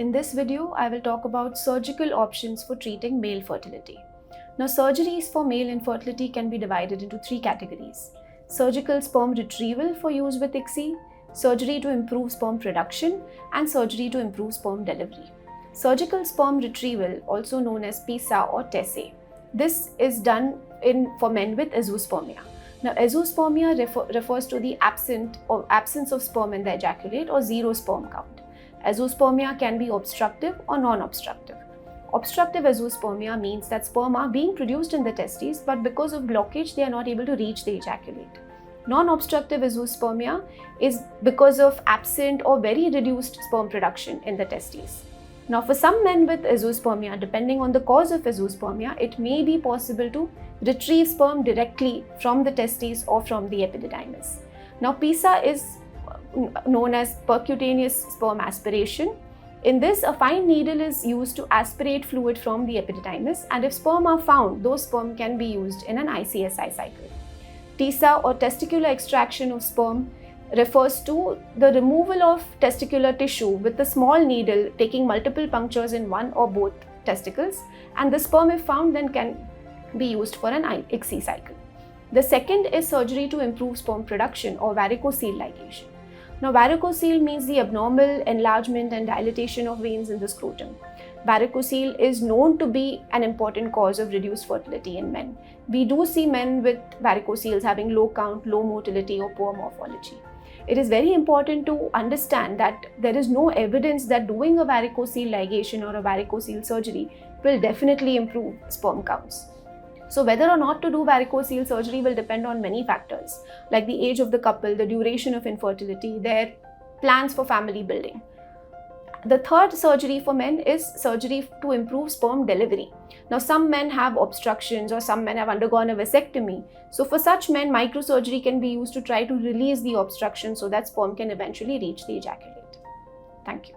In this video, I will talk about surgical options for treating male fertility. Now, surgeries for male infertility can be divided into three categories: surgical sperm retrieval for use with ICSI, surgery to improve sperm production, and surgery to improve sperm delivery. Surgical sperm retrieval, also known as PISA or TESE, this is done for men with azoospermia. Now, azoospermia refers to the absence of sperm in the ejaculate or zero sperm count. Azoospermia can be obstructive or non-obstructive. Obstructive azoospermia means that sperm are being produced in the testes, but because of blockage, they are not able to reach the ejaculate. Non-obstructive azoospermia is because of absent or very reduced sperm production in the testes. Now, for some men with azoospermia, depending on the cause of azoospermia, it may be possible to retrieve sperm directly from the testes or from the epididymis. Now, PISA is known as percutaneous sperm aspiration. In this, a fine needle is used to aspirate fluid from the epididymis, and if sperm are found, those sperm can be used in an ICSI cycle. TISA or testicular extraction of sperm refers to the removal of testicular tissue with a small needle taking multiple punctures in one or both testicles, and the sperm, if found, then can be used for an ICSI cycle. The second is surgery to improve sperm production or varicocele ligation. Now, varicocele means the abnormal enlargement and dilatation of veins in the scrotum. Varicocele is known to be an important cause of reduced fertility in men. We do see men with varicoceles having low count, low motility, or poor morphology. It is very important to understand that there is no evidence that doing a varicocele ligation or a varicocele surgery will definitely improve sperm counts. So whether or not to do varicocele surgery will depend on many factors, like the age of the couple, the duration of infertility, their plans for family building. The third surgery for men is surgery to improve sperm delivery. Now, some men have obstructions or some men have undergone a vasectomy. So for such men, microsurgery can be used to try to release the obstruction so that sperm can eventually reach the ejaculate. Thank you.